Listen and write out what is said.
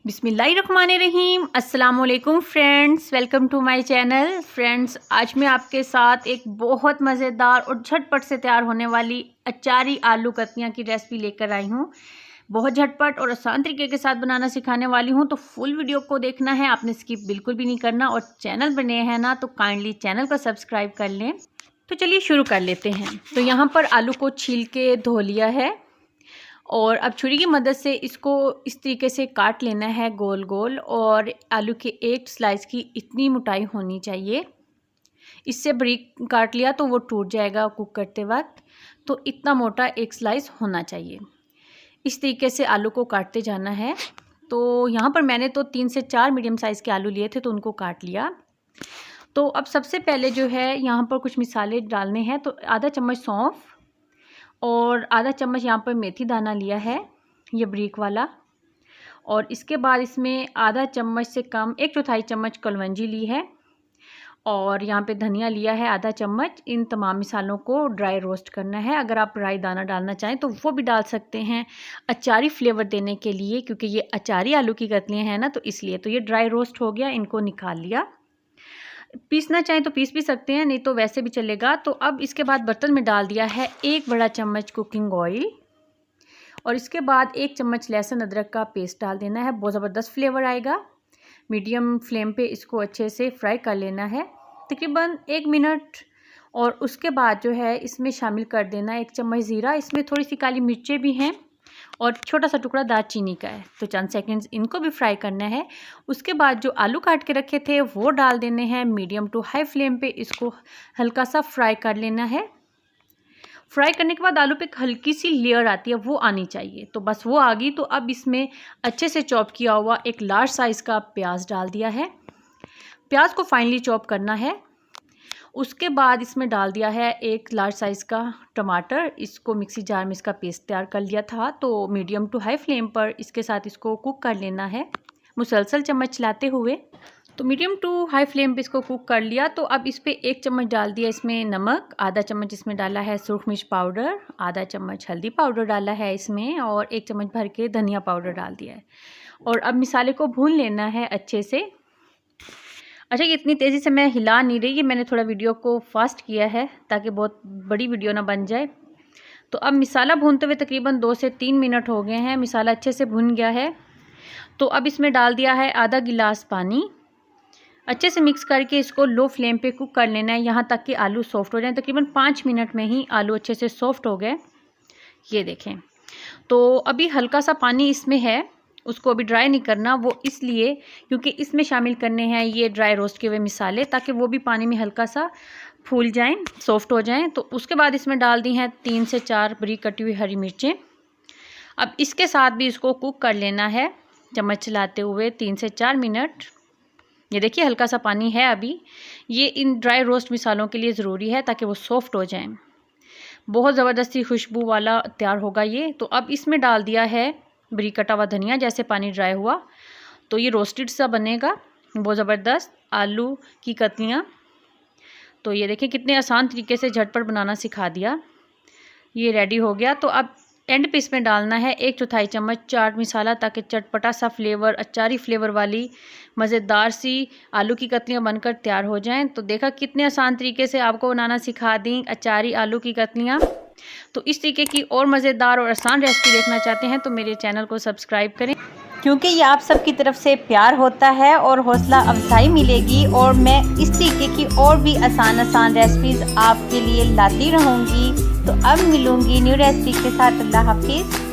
बिस्मिल्लाहिर्रहमानिर्रहीम। अस्सलाम वालेकुम friends, welcome to my channel. Friends, आज मैं आपके साथ एक बहुत मज़ेदार और झटपट से तैयार होने वाली अचारी आलू कतलियाँ की रेसिपी लेकर आई हूँ। बहुत झटपट और आसान तरीके के साथ बनाना सिखाने वाली हूँ, तो फुल वीडियो को देखना है, आपने स्किप बिल्कुल भी नहीं करना। और चैनल बने हैं ना तो काइंडली चैनल को सब्सक्राइब कर लें। तो चलिए शुरू कर लेते हैं। तो यहाँ पर आलू को छील के धो लिया है और अब छुरी की मदद से इसको इस तरीके से काट लेना है गोल गोल। और आलू के एक स्लाइस की इतनी मोटाई होनी चाहिए, इससे बारीक काट लिया तो वो टूट जाएगा कुक करते वक्त। तो इतना मोटा एक स्लाइस होना चाहिए। इस तरीके से आलू को काटते जाना है। तो यहाँ पर मैंने तो 3 से 4 मीडियम साइज़ के आलू लिए थे, तो उनको काट लिया। तो अब सबसे पहले जो है यहाँ पर कुछ मसाले डालने हैं। तो आधा चम्मच सौंफ और आधा चम्मच यहाँ पर मेथी दाना लिया है, ये बारीक वाला। और इसके बाद इसमें आधा चम्मच से कम 1/4 चम्मच कलवंजी ली है। और यहाँ पे धनिया लिया है आधा चम्मच। इन तमाम मसालों को ड्राई रोस्ट करना है। अगर आप राई दाना डालना चाहें तो वो भी डाल सकते हैं अचारी फ्लेवर देने के लिए, क्योंकि ये अचारी आलू की कतलियाँ हैं ना, तो इसलिए। तो ये ड्राई रोस्ट हो गया, इनको निकाल लिया। पीसना चाहें तो पीस भी सकते हैं, नहीं तो वैसे भी चलेगा। तो अब इसके बाद बर्तन में डाल दिया है 1 बड़ा चम्मच कुकिंग ऑयल। और इसके बाद 1 चम्मच लहसुन अदरक का पेस्ट डाल देना है, बहुत ज़बरदस्त फ्लेवर आएगा। मीडियम फ्लेम पे इसको अच्छे से फ्राई कर लेना है, तकरीबन 1 मिनट। और उसके बाद जो है इसमें शामिल कर देना 1 चम्मच ज़ीरा। इसमें थोड़ी सी काली मिर्चें भी हैं और छोटा सा टुकड़ा दालचीनी का है। तो चंद सेकंड्स इनको भी फ्राई करना है। उसके बाद जो आलू काट के रखे थे वो डाल देने हैं। मीडियम टू हाई फ्लेम पे इसको हल्का सा फ्राई कर लेना है। फ्राई करने के बाद आलू पे एक हल्की सी लेयर आती है, वो आनी चाहिए। तो बस वो आ गई। तो अब इसमें अच्छे से चॉप किया हुआ एक लार्ज साइज़ का प्याज डाल दिया है। प्याज को फाइनली चॉप करना है। उसके बाद इसमें डाल दिया है 1 लार्ज साइज़ का टमाटर। इसको मिक्सी जार में इसका पेस्ट तैयार कर लिया था। तो मीडियम टू हाई फ्लेम पर इसके साथ इसको कुक कर लेना है, मुसलसल चम्मच चलाते हुए। तो मीडियम टू हाई फ्लेम पे इसको कुक कर लिया। तो अब इस पर 1 चम्मच डाल दिया इसमें नमक, आधा चम्मच इसमें डाला है सुरख मिर्च पाउडर, आधा चम्मच हल्दी पाउडर डाला है इसमें, और 1 चम्मच भर के धनिया पाउडर डाल दिया है। और अब मसाले को भून लेना है अच्छे से। अच्छा, ये इतनी तेज़ी से मैं हिला नहीं रही, ये मैंने थोड़ा वीडियो को फास्ट किया है ताकि बहुत बड़ी वीडियो ना बन जाए। तो अब मसाला भूनते हुए तकरीबन 2 से 3 मिनट हो गए हैं। मसाला अच्छे से भुन गया है। तो अब इसमें डाल दिया है आधा गिलास पानी। अच्छे से मिक्स करके इसको लो फ्लेम पे कुक कर लेना है, यहाँ तक कि आलू सॉफ्ट हो जाए। तकरीबन 5 मिनट में ही आलू अच्छे से सॉफ्ट हो गए, ये देखें। तो अभी हल्का सा पानी इसमें है, उसको अभी ड्राई नहीं करना। वो इसलिए क्योंकि इसमें शामिल करने हैं ये ड्राई रोस्ट किए हुए मसाले, ताकि वो भी पानी में हल्का सा फूल जाएं, सॉफ्ट हो जाएं। तो उसके बाद इसमें डाल दी हैं 3 से 4 बारीक कटी हुई हरी मिर्चें। अब इसके साथ भी इसको कुक कर लेना है चम्मच चलाते हुए 3 से 4 मिनट। ये देखिए हल्का सा पानी है अभी। ये इन ड्राई रोस्ट मसालों के लिए ज़रूरी है ताकि वो सॉफ्ट हो जाएं। बहुत ज़बरदस्ती खुशबू वाला तैयार होगा ये। तो अब इसमें डाल दिया है बारीक कटा हुआ धनिया। जैसे पानी ड्राई हुआ तो ये रोस्टेड सा बनेगा, बहुत ज़बरदस्त आलू की कतलियाँ। तो ये देखिए कितने आसान तरीके से झटपट बनाना सिखा दिया। ये रेडी हो गया। तो अब एंड पे इसमें डालना है 1/4 चम्मच चाट मसाला, ताकि चटपटा सा फ्लेवर, अचारी फ्लेवर वाली मज़ेदार सी आलू की कतलियाँ बनकर तैयार हो जाएं। तो देखा कितने आसान तरीके से आपको बनाना सिखा दी अचारी आलू की कतलियाँ। तो इस तरीके की और मज़ेदार और आसान रेसिपी देखना चाहते हैं तो मेरे चैनल को सब्सक्राइब करें, क्योंकि ये आप सबकी तरफ से प्यार होता है और हौसला अफजाई मिलेगी। और मैं इस तरीके की और भी आसान रेसिपीज़ आपके लिए लाती रहूँगी। तो अब मिलूँगी न्यू रेसिपी के साथ। अल्लाह हाफिज़।